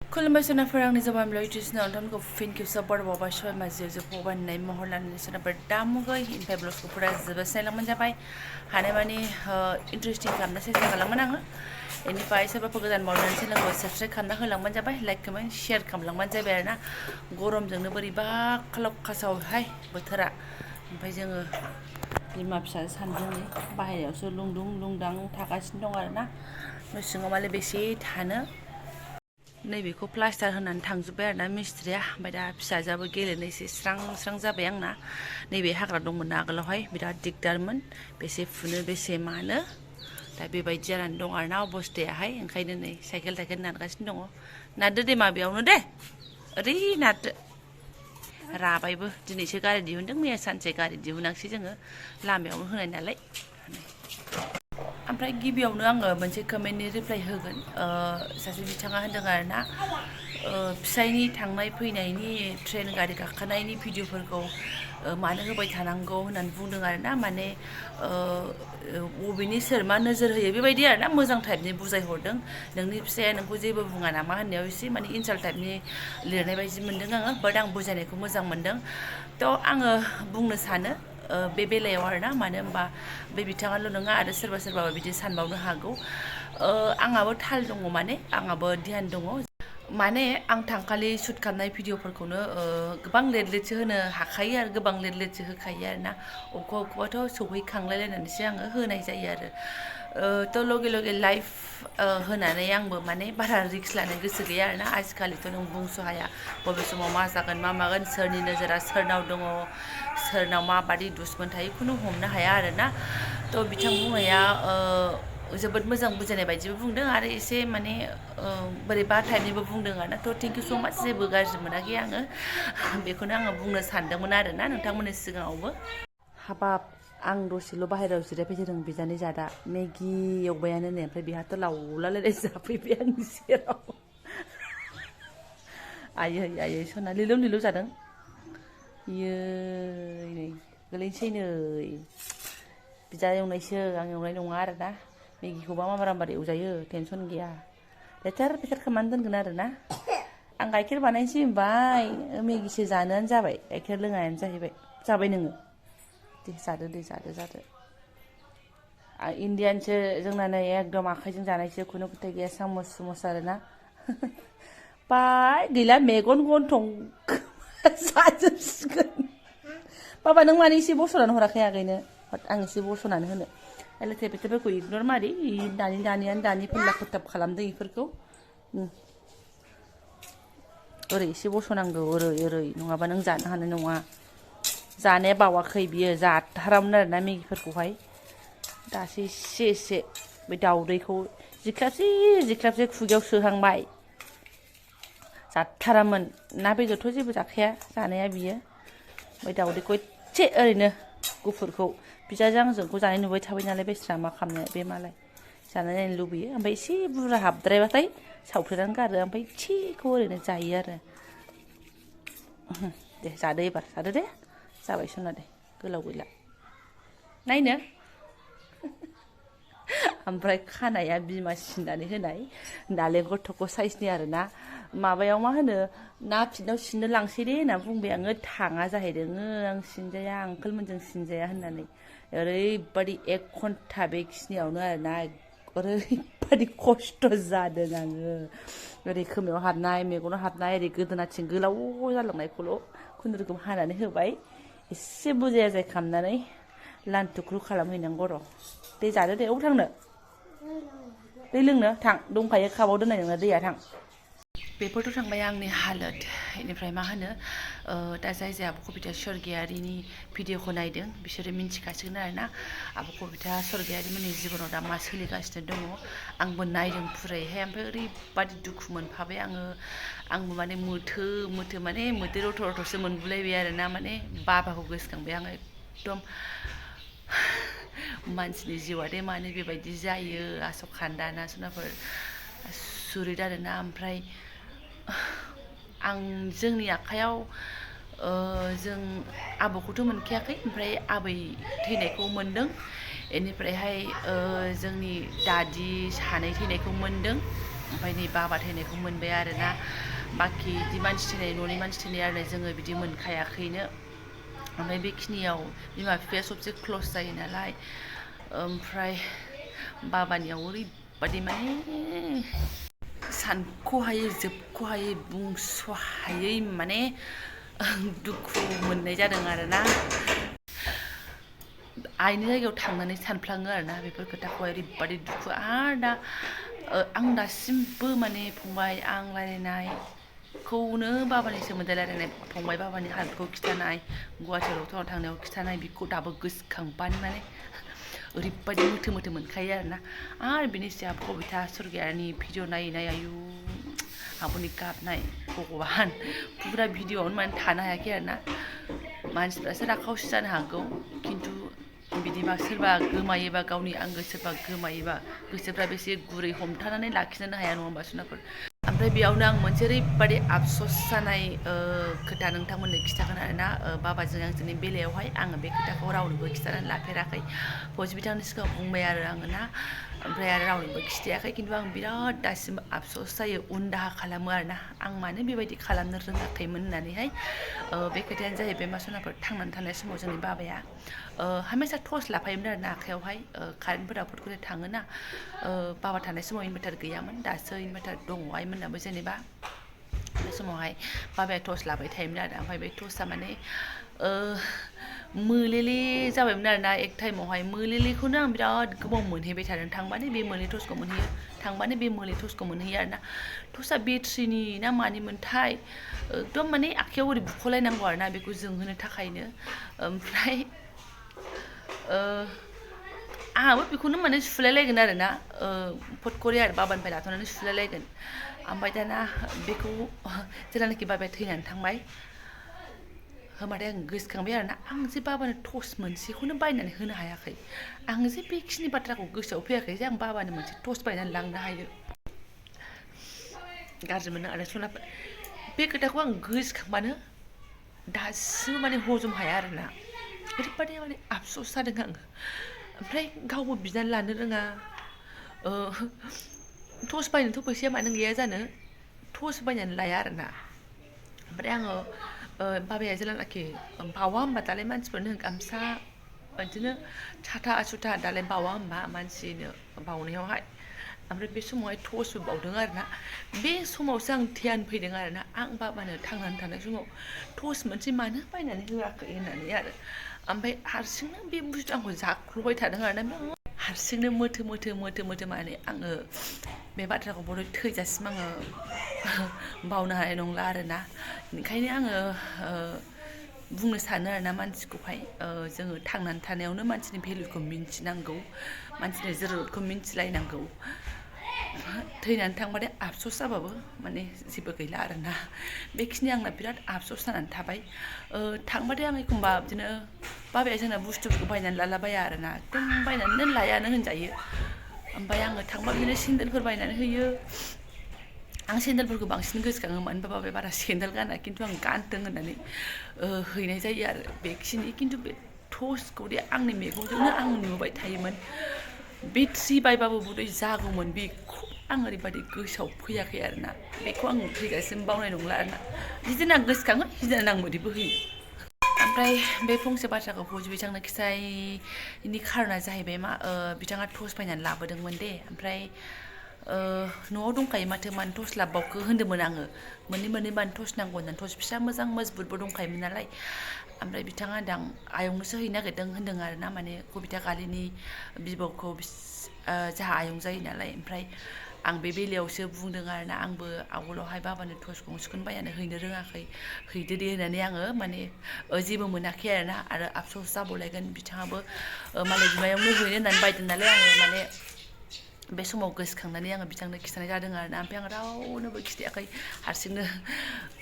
खुलुमबाय सोनाफोर आंनि जाबाय ब्लइटिसनाव नोंथांमोनखौ फिन खेबसेयाव बर'बावबाय सय माजियाव जोबबावबाय होननाय महर लानानै सोनाफोर दामुगै इनफाय ब्लग्सखौ फुरा जोबोस्रायलांबानो जाबाय हानायमानि इन्टारेस्टिं खालामनो सेस्था खालामगोन आङो बेनिफ्राय सोरबाफोर गोदान मावनानै चेनेलखौ साबस्क्राइब खालामना होलांबानो जाबाय लाइक कमेन्ट शेयार खालामलांबानो जाबाय आरोना गरमजोंनो बोरैबा खालाव खासावहाय बोथोरा ओमफ्राय जोङो बिमा फिसा सानैजों बाहेरायावसो लुंदुं लुंदां थागासिनो दं आरोना न' सिङाव मालाय बेसे थानो नैबेखौ प्लास्टार होनानै थांजोब्बाय आरोना मिस्ट्रिया ओमफ्राय दा फिसाजोआबो गेलेनो एसे स्रां स्रां जाबाय आंना नैबे हाग्रा दंमोन ना आगोलावहाय बिराद दिगदारमोन बेसे फुनो बेसे मानो दा बेबायदि जानानै दं आरोना अबस्थायाहाय ओंखायनो नै साइकेल नारगासिनो दङ नारदो दे माबायावनो दे ओरै नारदो राबायबो दिनैसो गारि दिहुनदों मैया सानसे गारि दिहुनाखिसै जोङो लामायावनो होनाय नालाय ओमफ्राय गिबियावनो आङो मोनसे कमेन्टनि रिप्लाइ होगोन सासे बिथाङा होनदों आरोना फिसायनि थांनाय फैनायनि ट्रेन गारि गाखोनायनि भिडिअफोरखौ मानो होबाय थानांगौ होननानै बुंदों आरोना माने बबेनि सोर मा नोजोर होयो बेबायदि आरोना मोजां टाइपनि बुजायहरदों नोंनि फिसाया नोंखौ जेबो बुङा नामा होननायाव एसे माने इनसाल्ट टाइपनि लिरनाय बायदि मोनदों आङो बाट आं बुजायनायखौ मोजां मोनदों थ' आङो बुंनो सानो बे बेलायाव आरोना मानो होनबा बे बिथाङाल' नङा आरो सोरबा सोरबा बिदि सानबावनो हागौ आंहाबो थाल दङ माने आंहाबो ध्यान दङ माने आं थांखालि सुट खालामनाय भिडिअफोरखौनो गोबां लेट लेटसो होनो हाखायो आरो गोबां लेट लेटसो होखायो आरोना अबेखौबाथ' सौहैखांलायलायनानैसो आङो होनाय जायो आरो थ' लगे लगे लाइभ होनानै आंबो माने बारा रिक्स लानो गोसो गैया आरोना आजिखालिथ' नों बुंस' हाया बबे समाव मा जागोन मा मागोन सोरनि नोजोरा सोरनाव दङ सोरनाव माबादि दुसमन थायो खुनु हमनो हाया आरोना थ' बिथां बुंनाया जोबोद मोजां बुजायनाय बायदिबो बुंदों आरो एसे माने बोरैबा टाइपनिबो बुंदों आरोना थ' थेंक इउ स' माच जेबो गाज्रि मोनाखै आङो बेखौनो आङो बुंनो सानदोंमोन आरोना नोंथांमोननि सिगाङावबो हाबाब आं दसेल' बाहेरायाव जिरायबाय थादों बिजानै जादा मेगि एवबायानो नै ओमफ्राय बेहाथ' लावलालाय जाफैबाय आंनि सेराव आयै आयै सना लिलौ लिलौ जादों इयै नै गोलैनोसै नै बिदा एवनायसो आं एवनाय नङा आरोना मेगिखौबा माबारामबार एवजायो टेनसन गैया लेथेर फेथेर खालामनानै दोनगोन आरोना आं गाइखेर बानायनोसै होनबाय मेगिसो जानोआनो जाबाय गाइखेर लोङायानो जाहैबाय जाबाय नोङो दे जादो इण्डियानसो जोंना नै एकदम आखाइजों जानायसो खुनु खोथा गैया सामस सुमस आरोना बाय गैला मेगन गन्थं जाजोबसिगोन बाबा नों मानो एसे बस'नानै हराखै आगैनो आं एसे बस'नानै होनो लेथेर फेथेरफोरखौ इगनर मारि दानि फोनला फोथाब खालामदों बेफोरखौ ओरै एसे बस'नांगौ ओरै नङाबा नों जानो हानाय नङा जानाया बावाखै बियो जाथारामोन आरोना मेगिफोरखौहाय दासो एसे बे दाउदैखौ जिख्लाबसे खुगायाव सोहांबाय जाथारामोन ना बेदरथ' जेबो जाखाया जानाया बियो ओमफ्राय दाउदैखौ एसे ओरैनो गुफुरखौ बिजाजों आंजोंखौ जानाय नुबाय थाबाय नालाय बेस्रा मा खालामनो बे मालाय जानाय नायनो लुबैयो ओमफ्राय एसे बुरजा हाबद्रायबाथाय सावफ्रेनानै गारो ओमफ्राय एसेखौ ओरैनो जायो आरो दे जादो एबार जादो दे जाबाय सना दे गोलाव गैला नायनो ओमफ्राय खानाया बिमा सिननानै होनाय नालेंखर थख' साइजनि आरोना माबायाव मा होनो ना फिटनाव सिननो लांसै दे होनना बुंबाय आङो थाङा जाहैदों आं सिनजाया आंकोलमोनजों सिनजाया होननानै ओरैबादि 1 घन्टा बेखिनियावनो आरोना ओरैबादि खस्थ' जादों आङो ओरै खोमायाव हाबनाय मेगनाव हाबनाय ओरै गोदोनाथिं गोलाव जालांनायखौल' खुनुरुखुम हानानै होबाय एसे बुजाय खालामनानै लान्थुख्रु खालामहैनांगौ र' दै जादो दे अबाव थांनो दै लोंनो थां दंखायो काबाव दोननाय नोंना दैया थां बेफोरथ' थांबाय आंनि हालोद बेनिफ्राय मा होनो दा जाय आब' कबिता स्वर्गियारिनि भिडिअखौ नायदों बिसोरो मिन्थिखासिगोन आरोना आब' कबिता स्वर्गियारिमोननि जिबनाव दा मा सोलिगासिनो दङ आंबो नायदों फुरायैहाय ओमफ्राय ओरैबादि दुखु मोनफाबाय आंबो माने मोथो माने मोदै रथ' रथ'सो मोनगुलायबाय आरोना माने बाबाखौ गोसोखांबाय आङो एकदम मानसिनि जिउआ दे मानो बेबायदि जायो आस'खान्दा ना सनाफोर सुरिद आरोना ओमफ्राय आं जोंनि आखायाव जों आबौखौथ' मोनखायाखै ओमफ्राय आबै थैनायखौ मोनदों बेनिफ्रायहाय जोंनि दादि सानै थैनायखौ मोनदों ओमफ्राय नै बाबा थैनायखौ मोनबाय आरोना बाखि बिदि मानसि थैनाय न'नि मानसि थैनाय आरो जोङो बिदि मोनखायाखैनो ओमफ्राय बेखिनियाव बिमा बिफाया सबसे क्लस जायो नालाय ओमफ्राय बाबानियाव ओरैबादि माने सानख'हायै जोबख'हायै बुंस'हायै माने दुखु मोननाय जादों आरोना आइनि जायगायाव थांनानै सानफ्लाङो आरोना बेफोर खोथाखौहाय ओरैबादि दुखु आरो दा आं दासिमबो माने फंबाय आं रायलायनायखौनो बाबानि सोमोन्दै रायलायनाय फंबाय बाबानि हालोदखौ खिथानाय गुवाहाटियाव डक्टराव थांनायाव खिथानाय बेखौ दाबो गोसोखांबानो माने ओरैबादि मोथो मोथो मोनखायो आरोना आरो बिनि सायाव कबिता सरगियारिनि भिडिअ नायै नायै आयु आब'नि गाबनाय भगबान फुरा भिडिअआवनो माने थानो हायाखै आरोना मानसिफ्रासो राखावसि जानो हागौ खिन्थु बिदिबा सोरबा गोमायोबा गावनि आंगो सोरबा गोमायोबा गोसोफ्रा बेसे गुरै हमथानानै लाखिनोनो हाया नङा होमबा सुनाफोर ओमफ्राय बेयावनो आं मोनसे ओरैबादि आफस'स जानाय खोथा नोंथांमोननो खिथागोन आरोना बाबाजों आंजोंनि बेलायावहाय आङो बे खोथाखौ रावनोबो खिथानानै लाफेराखै फौजि बिथांनि सिगाङाव बुंबाय आरो आङो ना ओमफ्राय आरो रावनोबो खिथायाखै खिन्थु आं बिराद दासिमबो आफस'स जायो उन दाहा खालामो आरोना आं मानो बेबायदि खालामनो रोङाखैमोन होननानैहाय बे खोथायानो जाहैबाय मा सनाफोर थांनानै थानाय समाव जोंनि बाबाया हामेसा टर्स लाफायोमोन आरोना आखायावहाय कारेन्टफोरा फुटखुरि थाङोना बाबा थानाय समाव इनभार्टार गैयामोन दासो इनभार्टार दङ आइमोननाबो जेनेबा बे समावहाय बाबाया टर्स लाबाय थायोमोन आरो ओमफ्राय बे टर्सआ माने मोलेले जाबायमोन आरोना एक टाइमावहाय मोलेलेखौनो आं बिराद गोबाव मोनहैबाय थादों थांबानो बे मोले टर्सखौ मोनहैयो थांबानो बे मोले टर्सखौ मोनहैयो आरोना टर्सआ बेट्रिनि ना मानिमोनथाय एकदम माने आखायाव ओरै बुख'लायनांगौ आरोना बेखौ जोंहोनो थाखायनो ओमफ्राय आंहाबो बेखौनो माने सुलायलायगोन आरोना फटकरि आरो बाबानिफ्राय लाथ'नानै सुलायलायगोन ओमफ्राय दाना बेखौ जेब्लानाखि बाबाया थैनानै थांबाय होमबाथाय आं गोसोखांबाय आरोना आं जे बाबानो टर्स मोनसेखौनो बायनानै होनो हायाखै आं जे बेखिनि बाथ्राखौ गोसोआव फैयाखै जे आं बाबानो मोनसे टर्स बायनानै लांनो हायो गाज्रि मोनो आरो सनाफोर बे खोथाखौ आं गोसोखांबानो दासिमबो माने हजम हाया आरोना ओरैबादि माने आफस'स जादों आङो ओमफ्राय गावबो बिनानै लानो रोङा टर्स बायनोथ' फैसाया मानो गैया जानो टर्स बायनानै लाया आरोना ओमफ्राय आङो बाबाया जेब्लानाखि बावा होमबा दालाय मानसिफोरनो गामसा बिदिनो साथा सुथा दालाय बावा होमबा मानसिनो बावनायावहाय ओमफ्राय बे समावहाय टर्सबो बावदों आरोना बे समावसो आं ध्यान फैदों आरोना आं बाबानो थांनानै थानाय समाव टर्स मोनसे मानो बायनानै होआखै होननानै आरो ओमफ्राय हारसिंनो बे बुस्थु आंखौ जाख्ल'बाय थादों आरोना हारसिंनो मोथो मोथो मोथो मोथो माने आङो बे बाथ्राखौ बर' थैजासिम आङो बावनो हानाय नंला आरोना ओंखायनो आङो बुंनो सानो आरोना मानसिखौहाय जोङो थांनानै थानायावनो मानसिनि भेलुखौ मिन्थिनांगौ मानसिनि जोरुरतखौ मिन्थिलायनांगौ थैनानै थांबाथाय आफस'स जाबाबो माने जेबो गैला आरोना बेखिनि आंना बिराद आफस'स जानानै थाबाय थांबाथाय आं एखमबा बिदिनो बाबाया जोंना बुस्थुफोरखौ बायनानै लालाबाया आरोना एकदम बायनानै लायानो होनजायो ओमफ्राय आङो थांबा बिदिनो सेन्देलफोर बायनानै होयो आं सेन्देलफोरखौ बांसिन गोसोखाङो मानो होनबा बाबाया बारा सेन्देल गाना खिन्थु आं गानथों होननानै हैनाय जायो आरो बेखिनि खिन्थु बे टर्सखौ दे आंनि मेगनजोंनो आं नुबाय थायोमोन बेट्रि बायबाबो बदै जागौमोन बेखौ आं ओरैबादि गोसोआव फैयाखै आरोना बेखौ आं थैजासिम बावनाय नंला आरोना बिदिनो आं गोसोखाङो बिदिनो आं मोदैबो होयो ओमफ्राय बे फंसे बाथ्राखौ फौजि बिथांनो खिथायैनि खारना जाहैबाय मा बिथाङा टर्स बायनानै लाबोदोंमोन दे ओमफ्राय न'आव दंखायो माथो मानो टर्स लाबोबावखो होन्दोंमोन आङो मोननै मानो टर्स नांगौ होननानै टर्स फिसा मोजां मजबुतबो दंखायोमोन नालाय ओमफ्राय बिथाङा होनदों आयंनोसो हैनो नागिरदों होन्दों आरोना माने कबिता गालिनि बिबौखौ जाहा आयं जायो नालाय ओमफ्राय आं बे बेलायावसो बुंदों आरोना आंबो आवगोलावहाय बाबानो टर्स गंसेखौनो बायनानै हैनो रोङाखै हैदो दे होननानै आङो माने जेबो मोनाखै आरोना आरो आफस'स जाबावलायगोन बिथाङाबो मालाय बिमायावनो हैनो होननानै बायदों नालाय आङो माने बे समाव गोसोखांनानै आङो बिथांनो खिथानाय जादों आरोना ओमफ्राय आं रावनोबो खिथायाखै हारसिंनो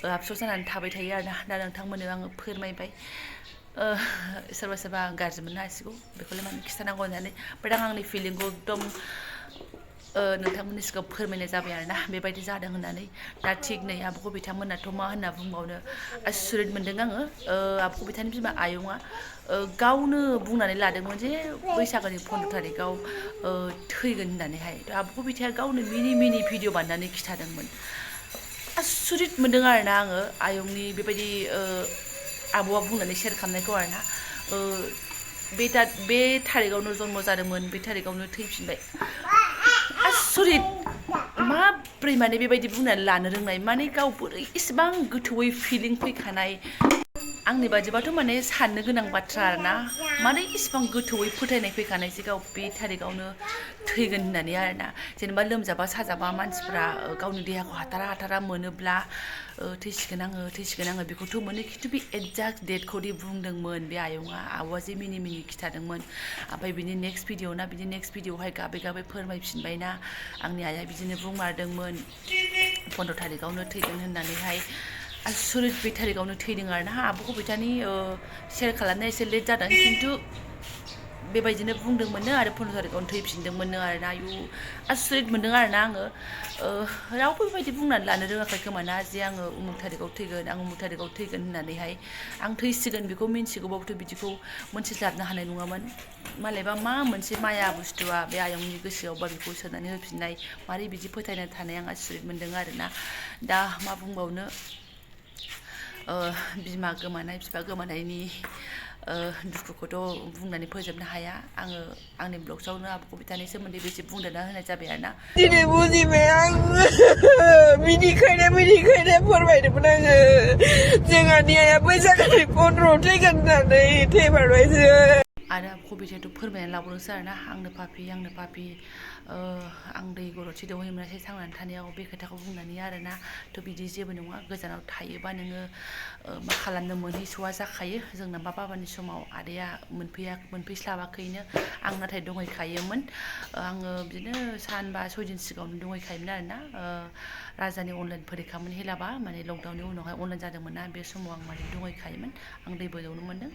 आफस'स जानानै थाबाय थायो आरोना दा नोंथांमोननो आङो फोरमायबाय सोरबा सोरबा गाज्रि मोननो हासिगौ बेखौलाय मानो खिथानांगौ होननानै बाट आं आंनि फिलिंखौ एकदम नोंथांमोननि सिगाङाव फोरमायनाय जाबाय आरोना बेबायदि जादों होननानै दा थिग नै आब' कबितामोनाथ' मा होनना बुंबावनो आसुरित मोन्दों आङो आब' कबितानि बिमा आयंआ गावनो बुंनानै लादोंमोन जे बैसागोनि 15 थारिखआव थैगोन होननानैहाय आब' कबिताया गावनो मिनि भिडिअ बानायनानै खिथादोंमोन आसुरित मोन्दों आरोना आङो आयंनि बेबायदि आब'आ बुंनानै शेयार खालामनायखौ आरोना बे थारिखआवनो जन्म जादोंमोन बे थारिखआवनो थैफिनबाय आसुरित माब्रै माने बेबायदि बुंनानै लानो रोंनाय माने गाव बोरै इसेबां गोथौयै फिलिं फैखानाय आंनि बादिबाथ' माने साननो गोनां बाथ्रा आरोना माने इसेबां गोथौयै फोथायनाय फैखानाय जे गाव बे थारिखआवनो थैगोन होननानै आरोना जेनेबा लोमजाबा साजाबा मानसिफ्रा गावनि देहाखौ हाथारा मोनोब्ला थैसिगोन आङो बेखौथ' मोनो खिन्थु बे एक्जाक्ट डेटखौदि बुंदोंमोन बे आयंआ आब'आ जे मिनि खिथादोंमोन ओमफ्राय बिनि नेक्स्ट भिडिअ'आवहाय गाबै फोरमायफिनबायना आंनि आइया बिदिनो बुंमारदोंमोन 15 थारिखआवनो थैगोन होननानैहाय आसुरित बे थारिखआवनो थैदों आरोना आब' कबितानि शेयार खालामनाया एसे लेट जादों खिन्थु बेबायदिनो बुंदोंमोननो आरो 15 थारिखआवनो थैफिनदोंमोननो आरोना आयु आसुरित मोन्दों आरोना आङो रावबो बेबायदि बुंनानै लानो रोङाखै खोमाना जे आङो उमुक थारिखआव थैगोन होननानैहाय आं थैसिगोन बेखौ मिन्थिगौबाबोथ' बिदिखौ मोनथिस्लाबनो हानाय नङामोन मालायबा मा मोनसे माया बुस्थुआ बे आयंनि गोसोआवबा बेखौ सोनानै होफिननाय मारै बिदि फोथायना थानाय आं आसुरित मोन्दों आरोना दा मा बुंबावनो बिमा गोमानाय बिफा गोमानायनि दुखुखौथ' बुंनानै फोजोबनो हाया आङो आंनि ब्लग्सआवनो आब' कबितानि सोमोन्दै बेसे बुंदेरना होनाय जाबाय आरोना दिनै बुजिबाय आं मिनिखायनो फोरमायदोंमोन आङो जोंहानि आइया बैसागोनि 15 थैगोन होननानै थैमारबायसो आरो आब' कबितायाथ' फोरमायनानै लाबावदोंसो आरोना आंनो पापि आं दै गरदसे दौहैनो मोनासै थांनानै थानायाव बे खोथाखौ बुंनानै आरोना थ' बिदि जेबो नङा गोजानाव थायोबा नोङो मा खालामनो मोनहैस'वा जाखायो जोंना बाबानि समाव आदाया मोनफैस्लाबाखैनो आं नाथाय दंहैखायोमोन आङो बिदिनो सानबा 6 दिन सिगाङावनो दंहैखायोमोन आरोना राजानि अनलाइन फरिखामोन हेलाबा माने लकडाउननि उनावहाय अनलाइन जादोंमोन ना बे समाव आं माने दंहैखायोमोन आं दैबो दौनो मोन्दों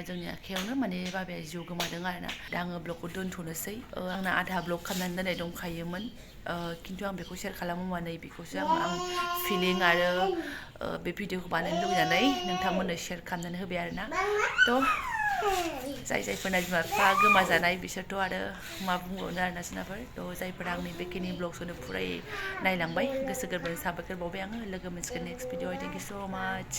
जोंनि आखायावनो माने बाबाया जिउ गोमादों आरोना दा आङो ब्लगखौ दोनथ'नोसै आंना आधा ब्लग खालामनानै दोननाय दंखायोमोन खिन्थु आं बेखौ शेयार खालामोबा नै बेखौसो आं फिलिं आरो बे भिडिअखौ बानायनो लुबैनानै नोंथांमोननो शेयार खालामनानै होबाय आरोना थ' जायफोरना बिमा बिफा गोमाजानाय बिसोरथ' आरो मा बुंबावनो आरोना सोनाफोर थ' जायफोरा आंनि बेखिनि ब्लग्सखौनो फुरायै नायलांबाय गोसो गोरबोजों साबायखर बावबाय आङो लोगो मोनसिगोन नेक्स्ट भिडिअ थेंक इउ स' माच